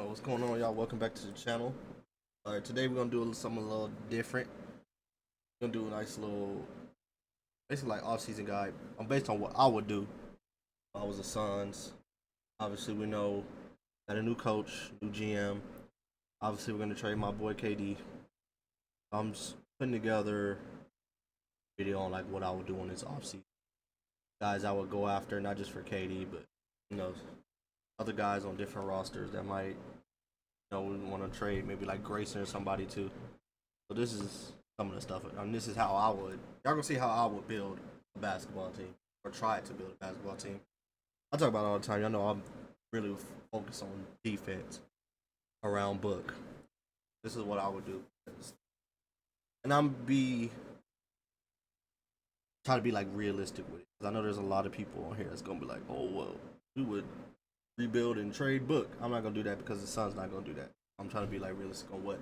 What's going on, y'all? Welcome back to the channel. Alright, today we're gonna do something a little different. We're gonna do a nice little, basically like off-season guide. Based on what I would do if I was the Suns. Obviously, we know got a new coach, new GM. Obviously, we're gonna trade my boy KD. I'm just putting together a video on like what I would do on this off-season. Guys I would go after, not just for KD, but you know, other guys on different rosters that might we want to trade maybe like Grayson or somebody too. So this is some of the stuff. This is how I would. Y'all gonna see how I would build a basketball team or try to build a basketball team. I talk about it all the time. Y'all know I'm really focused on defense around Book. This is what I would do, and try to be like realistic with it. Cause I know there's a lot of people on here that's gonna be like, oh well, we would rebuild and trade Book. I'm not gonna do that because the Suns not gonna do that. I'm trying to be like realistic on what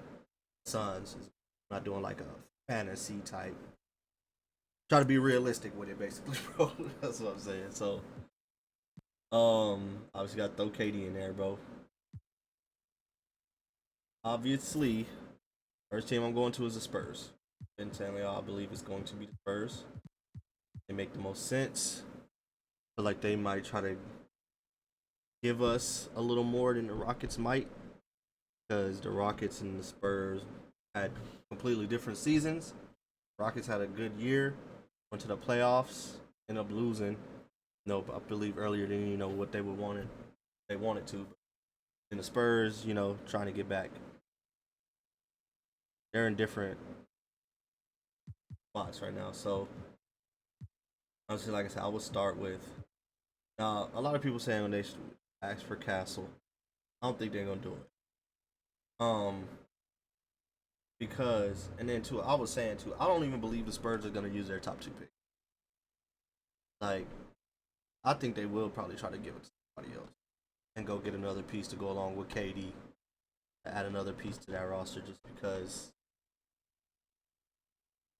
Suns is. I'm not doing like a fantasy type. Try to be realistic with it, basically, bro. That's what I'm saying. So, obviously got to throw KD in there, bro. Obviously, first team I'm going to is the Spurs. Ben Stanley, I believe, is going to be the Spurs. They make the most sense. Feel like they might try to give us a little more than the Rockets might, because the Rockets and the Spurs had completely different seasons. Rockets had a good year, went to the playoffs, ended up losing. No, I believe earlier than what they would wanted. They wanted to. And the Spurs, trying to get back. They're in different spots right now. So honestly, like I said, I would start with. Now, a lot of people saying when they should ask for Castle. I don't think they're gonna do it. Because and then too, I was saying too, I don't even believe the Spurs are gonna use their top two picks. Like, I think they will probably try to give it to somebody else and go get another piece to go along with KD. Add another piece to that roster just because,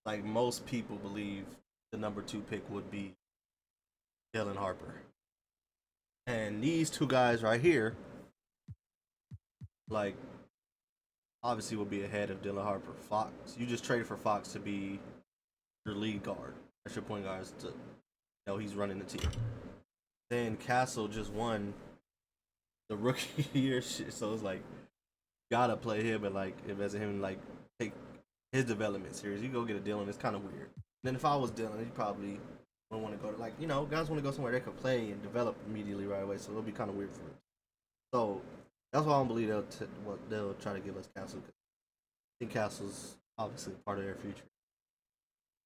like, most people believe the number 2 pick would be Dylan Harper. And these two guys right here, like, obviously will be ahead of Dylan Harper. Fox, you just traded for Fox to be your lead guard. That's your point guard. He's running the team. Then Castle just won the rookie year shit, so it's like gotta play him and like invest in him and like take his development serious. You go get a Dylan, it's kind of weird. Then if I was Dylan, he probably wouldn't want to go to guys want to go somewhere they can play and develop immediately right away. So it'll be kind of weird for him. So that's why I don't believe they'll try to give us Castle. I think Castle's obviously part of their future.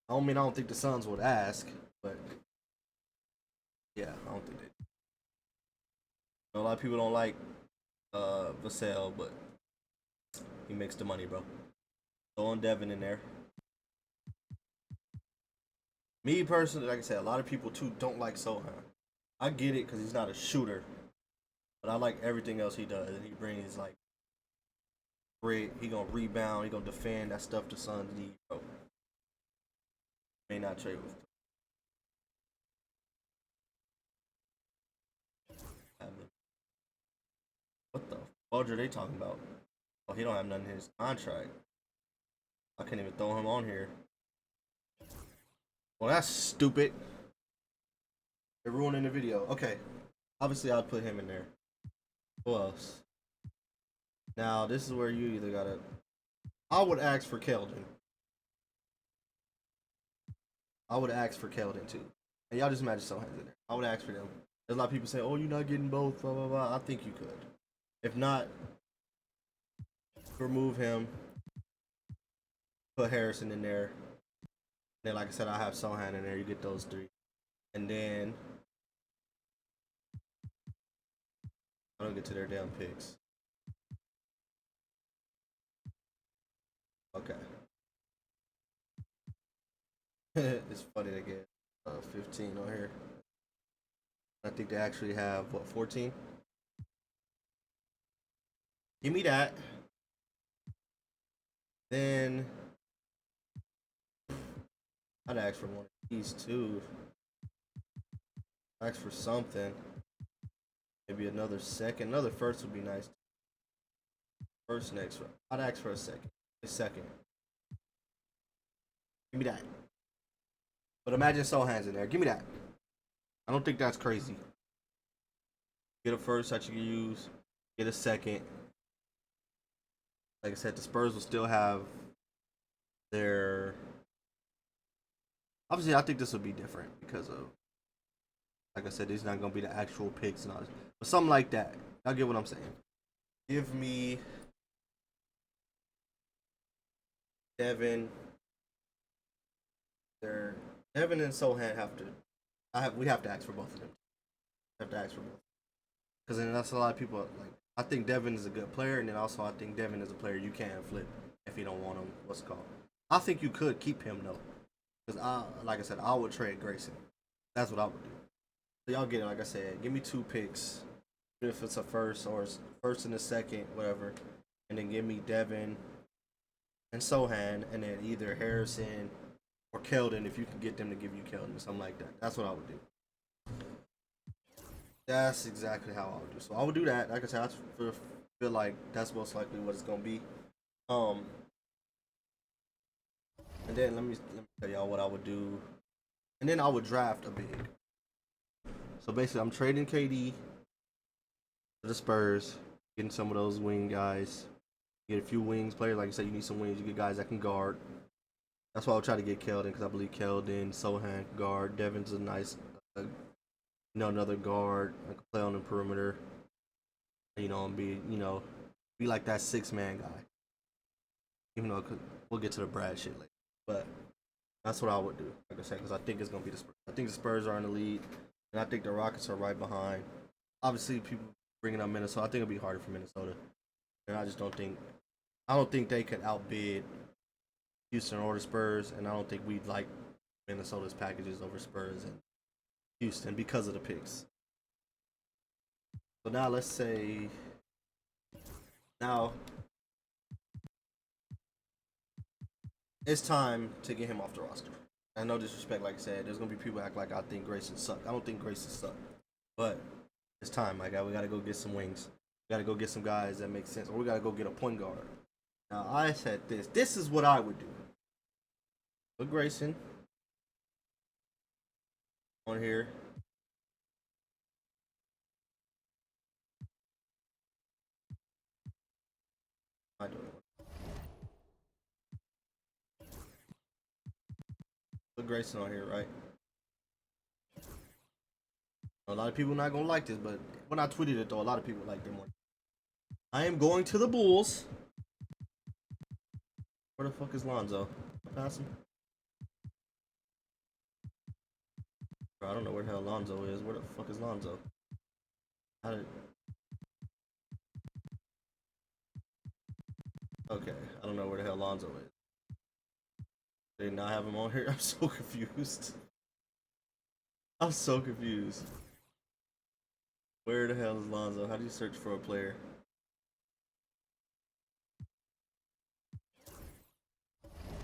I don't think the Suns would ask, but yeah, I don't think they. A lot of people don't like Vassell, but he makes the money, bro. Throwing Devin in there. Me personally, like I said, a lot of people too don't like Sohan. I get it because he's not a shooter, but I like everything else he does. And he brings like grit. He gonna rebound. He gonna defend. That stuff the Suns need, bro. May not trade with. What the fudge are they talking about? Oh, he don't have nothing in his contract. I can't even throw him on here. Well, that's stupid. They're ruining the video. Okay. Obviously, I'd put him in there. Who else? Now, this is where you either gotta. I would ask for Keldon. I would ask for Keldon too. And y'all just imagine Sohan's in there. I would ask for them. There's a lot of people saying, oh, you're not getting both, blah, blah, blah. I think you could. If not, remove him. Put Harrison in there. Then, like I said, I have Sohan in there. You get those 3. And then I don't get to their damn picks. Okay. It's funny to get 15 on here. I think they actually have, 14? Give me that. Then I'd ask for one of these two. Ask for something. Maybe another second. Another first would be nice. First, next. I'd ask for a second. A second. Give me that. But imagine Sohan's in there. Give me that. I don't think that's crazy. Get a first that you can use. Get a second. Like I said, the Spurs will still have their. Obviously, I think this will be different because of, like I said, these not gonna be the actual picks and all this, but something like that. Y'all get what I'm saying? Give me Devin. Devin and Sohan have to. We have to ask for both of them. We have to ask for both because then that's a lot of people like. I think Devin is a good player, and then also I think Devin is a player you can't flip if you don't want him. What's it called? I think you could keep him though, because like I said, I would trade Grayson. That's what I would do. So y'all get it. Like I said, give me 2 picks, even if it's a first or first and a second, whatever, and then give me Devin and Sohan, and then either Harrison or Keldon if you can get them to give you Keldon or something like that. That's what I would do. That's exactly how I would do. So I would do that. Like I said, I feel like that's most likely what it's gonna be. Um, and then let me tell y'all what I would do, and then I would draft a big. So basically, I'm trading KD to the Spurs, getting some of those wing guys. Get a few wings players. Like I said, you need some wings. You get guys that can guard. That's why I'll try to get Keldon because I believe Keldon, Sohan can guard. Devin's a nice, another guard. I can play on the perimeter. And be like that 6-man guy. Even though we'll get to the Brad shit later, but that's what I would do. Like I said, because I think it's gonna be the Spurs. I think the Spurs are in the lead, and I think the Rockets are right behind. Obviously, people bringing up Minnesota. I think it'll be harder for Minnesota, and I just don't think. I don't think they could outbid Houston or the Spurs, and I don't think we'd like Minnesota's packages over Spurs and Houston because of the picks. So now let's say now it's time to get him off the roster. I know disrespect, like I said, there's gonna be people act like I think Grayson sucked. I don't think Grayson sucked, but it's time, my guy. We gotta go get some wings. We gotta go get some guys that make sense, or we gotta go get a point guard. Now I said this. This is what I would do. Put Grayson on here. I don't know. Put Grayson on here, right? A lot of people not gonna like this, but when I tweeted it though, a lot of people liked it more. I am going to the Bulls. Where the fuck is Lonzo? Pass him. Bro, I don't know where the hell Lonzo is. Where the fuck is Lonzo? Okay, I don't know where the hell Lonzo is. They not have him on here. I'm so confused. I'm so confused. Where the hell is Lonzo? How do you search for a player?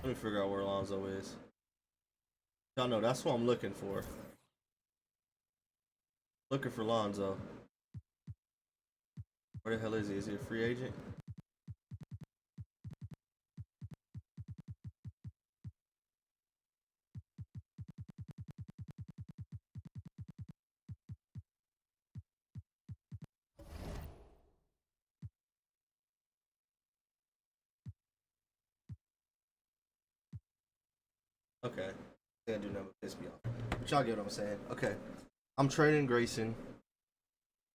Let me figure out where Lonzo is. Y'all know that's what I'm looking for. Looking for Lonzo. Where the hell is he? Is he a free agent? Okay. They do never piss me off. But y'all get what I'm saying. Okay. I'm trading Grayson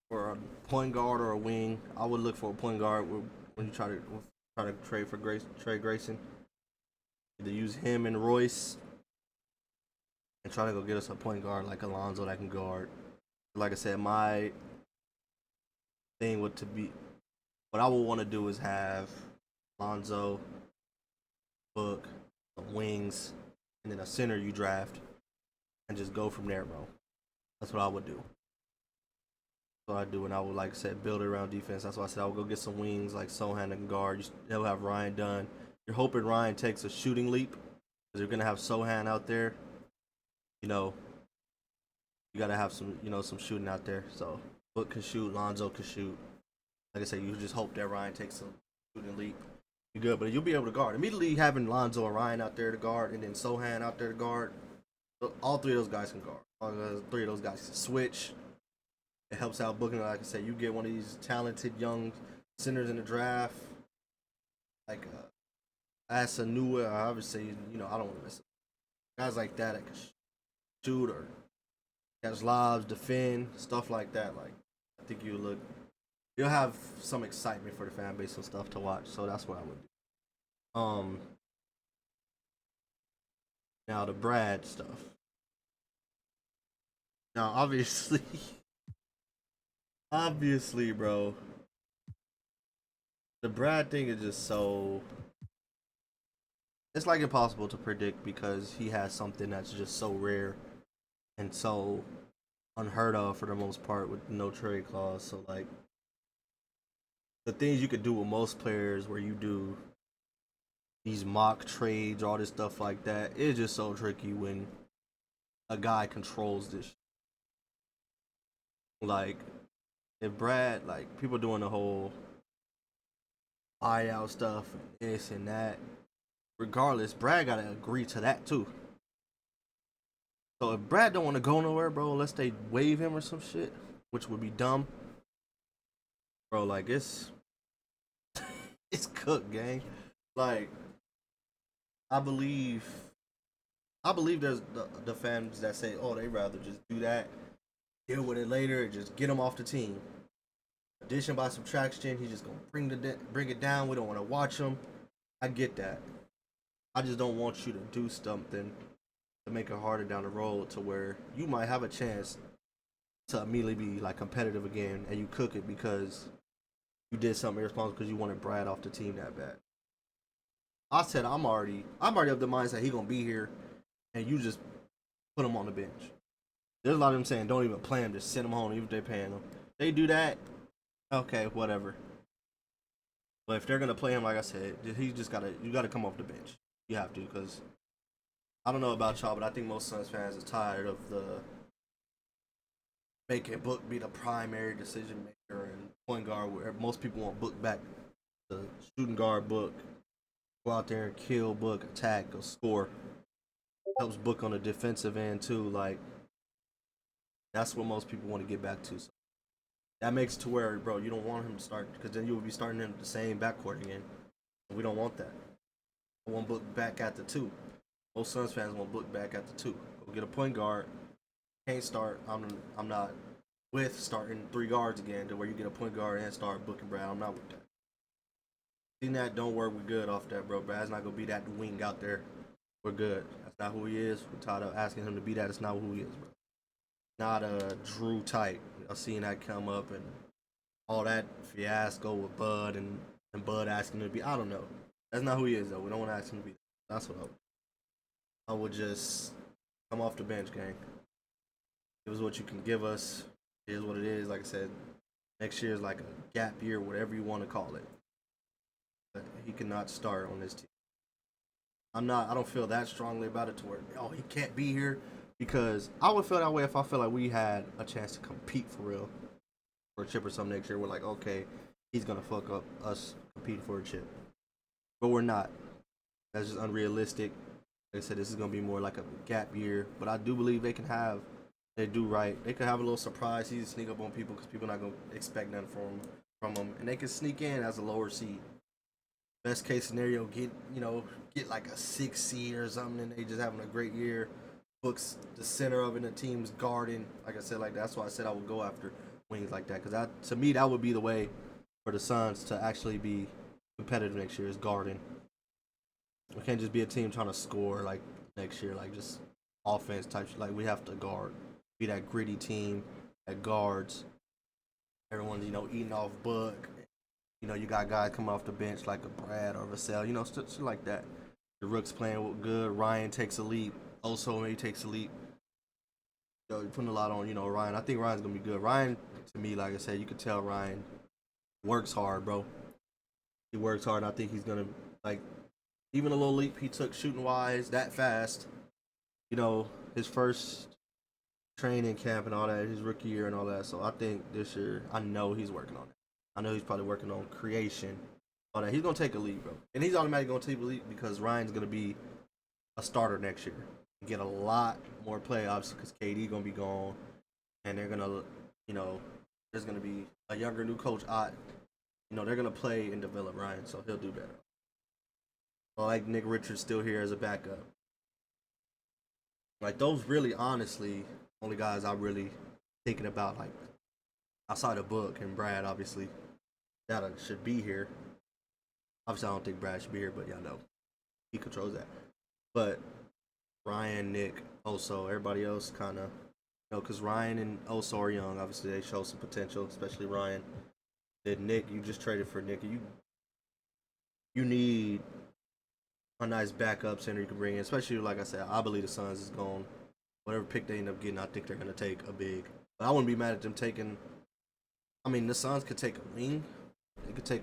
for a point guard or a wing. I would look for a point guard when you try to trade for trade Grayson. Either use him and Royce and try to go get us a point guard like Alonzo that can guard. Like I said, my thing would to be what I would want to do is have Alonzo, Book, some wings, and then a center you draft, and just go from there, bro. That's what I would do. That's what I do, and I would, like I said, build it around defense. That's why I said I would go get some wings like Sohan and guard. They'll have Ryan done. You're hoping Ryan takes a shooting leap because you're gonna have Sohan out there. You know, you gotta have some shooting out there. So Book can shoot, Lonzo can shoot. Like I said, you just hope that Ryan takes shooting elite. You good, but you'll be able to guard. Immediately having Lonzo and Ryan out there to guard, and then Sohan out there to guard. All three of those guys can guard. All three of those guys can switch. It helps out booking. Like I said, you get one of these talented young centers in the draft, like Asanua. Obviously, I don't want to miss it. Guys like that can shoot or catch lobs, defend, stuff like that. Like I think you'll have some excitement for the fan base and stuff to watch. So that's what I would do. Now the Brad stuff. Now obviously, bro, the Brad thing is just so. It's like impossible to predict because he has something that's just so rare and so unheard of for the most part with no trade clause. So like the things you could do with most players where you do these mock trades, all this stuff like that, it's just so tricky when a guy controls this. Like if Brad, like people doing the whole buyout stuff, this and that. Regardless, Brad gotta agree to that too. So if Brad don't want to go nowhere, bro, unless they waive him or some shit, which would be dumb, bro. Like it's it's cooked, gang. Like I believe there's the fans that say, oh, they rather just do that, deal with it later, and just get him off the team. Addition by subtraction, he's just gonna bring it down. We don't want to watch him. I get that. I just don't want you to do something to make it harder down the road to where you might have a chance to immediately be like competitive again, and you cook it because you did something irresponsible because you wanted Brad off the team that bad. I said I'm already of the mindset he gonna be here, and you just put him on the bench. There's a lot of them saying don't even play him, just send him home even if they're paying him. They do that, okay, whatever. But if they're gonna play him, like I said, you gotta come off the bench. You have to, because I don't know about y'all, but I think most Suns fans are tired of the making Book be the primary decision maker and point guard, where most people want Book back. The shooting guard Book, go out there and kill Book, attack, go score. Helps Book on the defensive end too. Like that's what most people want to get back to. So that makes it to where, bro, you don't want him to start because then you will be starting in the same backcourt again. And we don't want that. I want Book back at the two. Most Suns fans want Book back at the two. Go get a point guard. Can't start. I'm not with starting three guards again to where you get a point guard and start Book and Brad. I'm not with that. Seen that don't work. We're good off that, bro. Brad's not gonna be that wing out there. We're good. That's not who he is. We're tired of asking him to be that. It's not who he is, bro. Not a Drew type. I've seen that come up and all that fiasco with Bud and Bud asking him to be. I don't know. That's not who he is, though. We don't want to ask him to be. That's what I would just come off the bench, gang. Give us what you can give us. It is what it is. Like I said, next year is like a gap year, whatever you want to call it. But he cannot start on this team. I don't feel that strongly about it to where, he can't be here, because I would feel that way if I felt like we had a chance to compete for real for a chip or something next year. We're like, okay, he's gonna fuck up us competing for a chip. But we're not. That's just unrealistic. Like I said, this is gonna be more like a gap year. But I do believe they could have a little surprise season, sneak up on people because people are not gonna expect nothing from them, and they can sneak in as a lower seed. Best case scenario, get like a 6 seed or something, and they just having a great year. Books the center of it, and the team's guarding. Like I said, like that's why I said I would go after wings like that, because to me that would be the way for the Suns to actually be competitive next year, is guarding. We can't just be a team trying to score like next year, like just offense type shit. Like we have to guard, be that gritty team that guards. Everyone's eating off Book. You got guys coming off the bench like a Brad or Vassell, shit like that. The Rook's playing good. Ryan takes a leap. Also, maybe takes a leap. You're putting a lot on, Ryan. I think Ryan's gonna be good. Ryan, to me, like I said, you could tell Ryan works hard, bro. He works hard. And I think he's gonna even a little leap he took shooting wise that fast. His first training camp and all that, his rookie year and all that. So I think this year, I know he's working on it. I know he's probably working on creation all that. He's gonna take a lead, bro, and he's automatically gonna take a lead because Ryan's gonna be a starter next year. Get a lot more play, obviously, because KD gonna be gone, and they're gonna, you know, there's gonna be a younger new coach. They're gonna play and develop Ryan, so he'll do better. I like Nick Richards still here as a backup. Like those, really, honestly, only guys I'm really thinking about, like outside of Book and Brad, obviously, that should be here. Obviously, I don't think Brad should be here, but y'all know he controls that. But Ryan, Nick, Oso, everybody else kind of, because Ryan and Oso are young. Obviously, they show some potential, especially Ryan. Then Nick, you just traded for Nick. You need a nice backup center you can bring in, especially like I said, I believe the Suns is going. Whatever pick they end up getting, I think they're gonna take a big. But I wouldn't be mad at them taking. I mean, the Suns could take a wing. They could take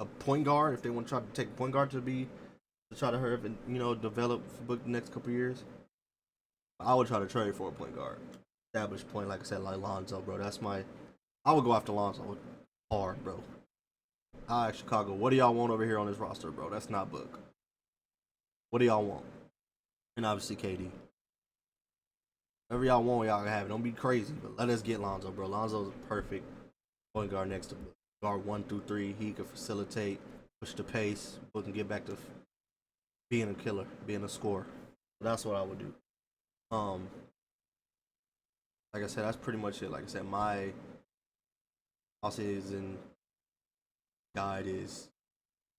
a point guard if they want to try to take a point guard to try to hurry up and develop for the next couple years. I would try to trade for a point guard, established point, like I said, like Lonzo, bro. I would go after Lonzo hard, bro. I ask Chicago, what do y'all want over here on this roster, bro? That's not Book. What do y'all want? And obviously KD. Whatever y'all want, y'all can have it. Don't be crazy, but let us get Lonzo, bro. Lonzo's a perfect point guard next to Book. Guard 1 through 3. He can facilitate, push the pace. Book can get back to being a killer, being a scorer. That's what I would do. Like I said, that's pretty much it. Like I said, my offseason guide is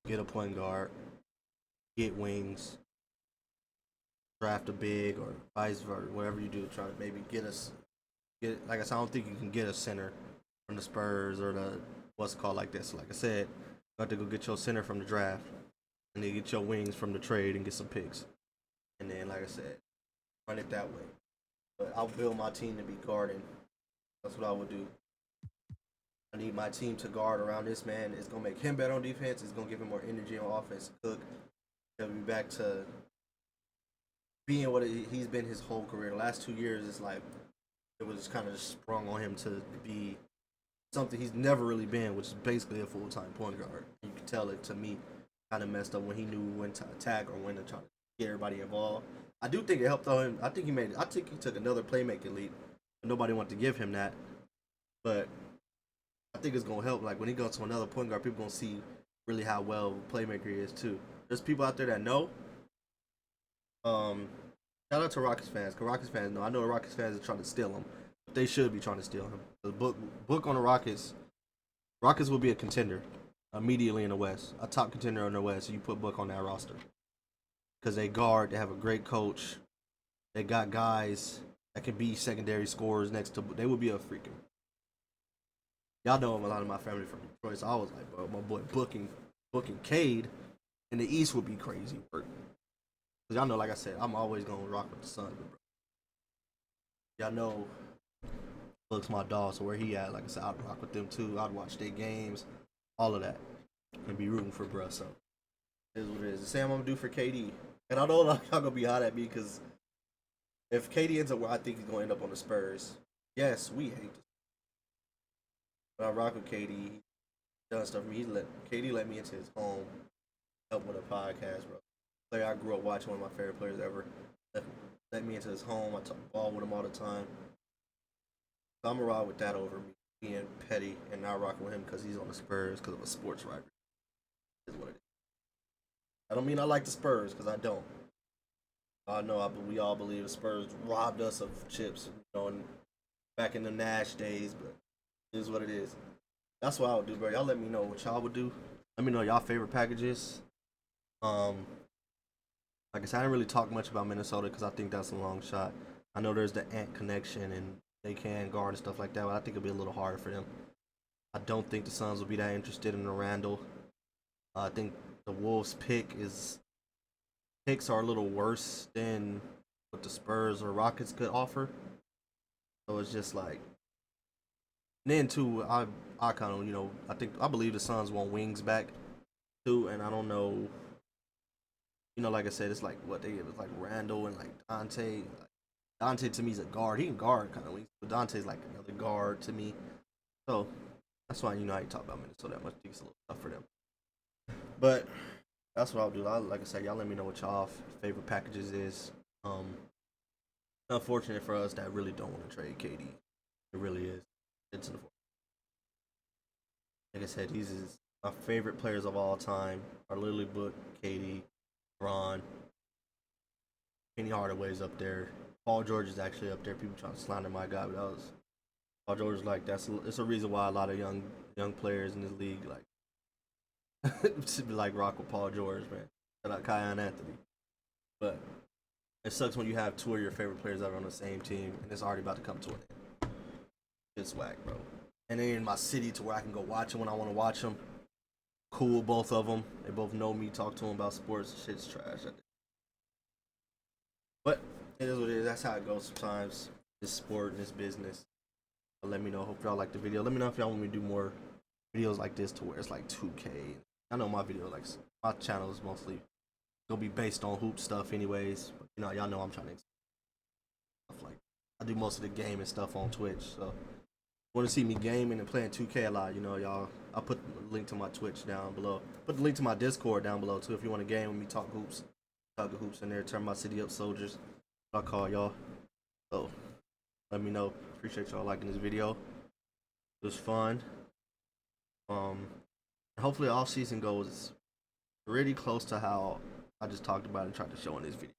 get a point guard, get wings, draft a big or vice versa, whatever you do to try to maybe get. Like I said, I don't think you can get a center from the Spurs or the what's it called like this. So like I said, you have to go get your center from the draft, and then get your wings from the trade and get some picks, and then like I said, run it that way. But I'll build my team to be guarding. That's what I would do. I need my team to guard around this man. It's gonna make him better on defense. It's gonna give him more energy on offense. Cook, he'll be back to being what he's been his whole career. The last 2 years, it's like it was kind of just sprung on him to be something he's never really been, which is basically a full-time point guard. You can tell it, to me, kind of messed up when he knew when to attack or when to try to get everybody involved. I do think it helped him. I think he took another playmaking leap. Nobody wanted to give him that, but I think it's gonna help. Like when he goes to another point guard, people gonna see really how well playmaker he is too. There's people out there that know. Shout out to Rockets fans, because Rockets fans know. I know the Rockets fans are trying to steal him. But they should be trying to steal him. The book on the Rockets will be a contender immediately in the West, a top contender in the West. So you put Book on that roster because they have a great coach. They got guys that can be secondary scorers next to. They would be a freaking. Y'all know a lot of my family from Detroit, so I was like, bro, my boy booking Cade in the East would be crazy. Because y'all know, like I said, I'm always going to rock with the Suns. Bro. Y'all know Book's my dog, so where he at, like I said, I'd rock with them too. I'd watch their games, all of that, and be rooting for bruh. So, it is what it is. The same I'm going to do for KD. And I know y'all going to be hot at me because if KD ends up where I think he's going to end up on the Spurs, yes, we hate this. But I rock with KD. He done stuff for me. KD let me into his home, help with a podcast, bro. Player I grew up watching, one of my favorite players ever. Let me into his home. I talk ball with him all the time. So I'm gonna ride with that over me being petty and not rocking with him because he's on the Spurs because of a sports rivalry. Is what it is. I don't mean I like the Spurs because I don't. I know we all believe the Spurs robbed us of chips, back in the Nash days, but it is what it is. That's what I would do, bro. Y'all let me know what y'all would do. Let me know y'all favorite packages. Like I said, I didn't really talk much about Minnesota because I think that's a long shot. I know there's the Ant connection and they can guard and stuff like that, but I think it'll be a little harder for them. I don't think the Suns will be that interested in the Randall. I think the Wolves' picks are a little worse than what the Spurs or Rockets could offer. So it's just like. And then too, I kind of I believe the Suns want wings back too, and I don't know. Like I said, it's like what they give. It's like Randall and like Dante. Like, Dante to me is a guard. He can guard kind of wings, but Dante's like another guard to me. So that's why how you talk about Minnesota that much. I think it's a little tough for them. But that's what I'll do. Like I said, y'all let me know what y'all favorite packages is. Unfortunate for us that really don't want to trade KD. It really is. It's unfortunate. Like I said, these is my favorite players of all time are Lily Book, KD, Ron, Penny Hardaway's up there. Paul George is actually up there. People trying to slander my guy, but that was Paul George. Like it's a reason why a lot of young players in this league should be like rock with Paul George, man. Shout out Kion Anthony. But it sucks when you have two of your favorite players ever on the same team and it's already about to come to an end. It's whack, bro. And then in my city to where I can go watch them when I want to watch them. Cool, both of them. They both know me, talk to them about sports. Shit's trash. But it is what it is. That's how it goes sometimes. This sport and this business. But let me know. Hope y'all like the video. Let me know if y'all want me to do more videos like this to where it's like 2K. I know my video, like my channel is mostly gonna be based on hoop stuff, anyways. But y'all know I'm trying to stuff like I do most of the gaming stuff on Twitch. So want to see me gaming and playing 2K a lot, y'all. I'll put the link to my Twitch down below. Put the link to my Discord down below too if you want to game with me, talk hoops. Talk hoops in there, turn my city up soldiers. I call y'all. So let me know. Appreciate y'all liking this video. It was fun. Hopefully off season goes really close to how I just talked about and tried to show in this video.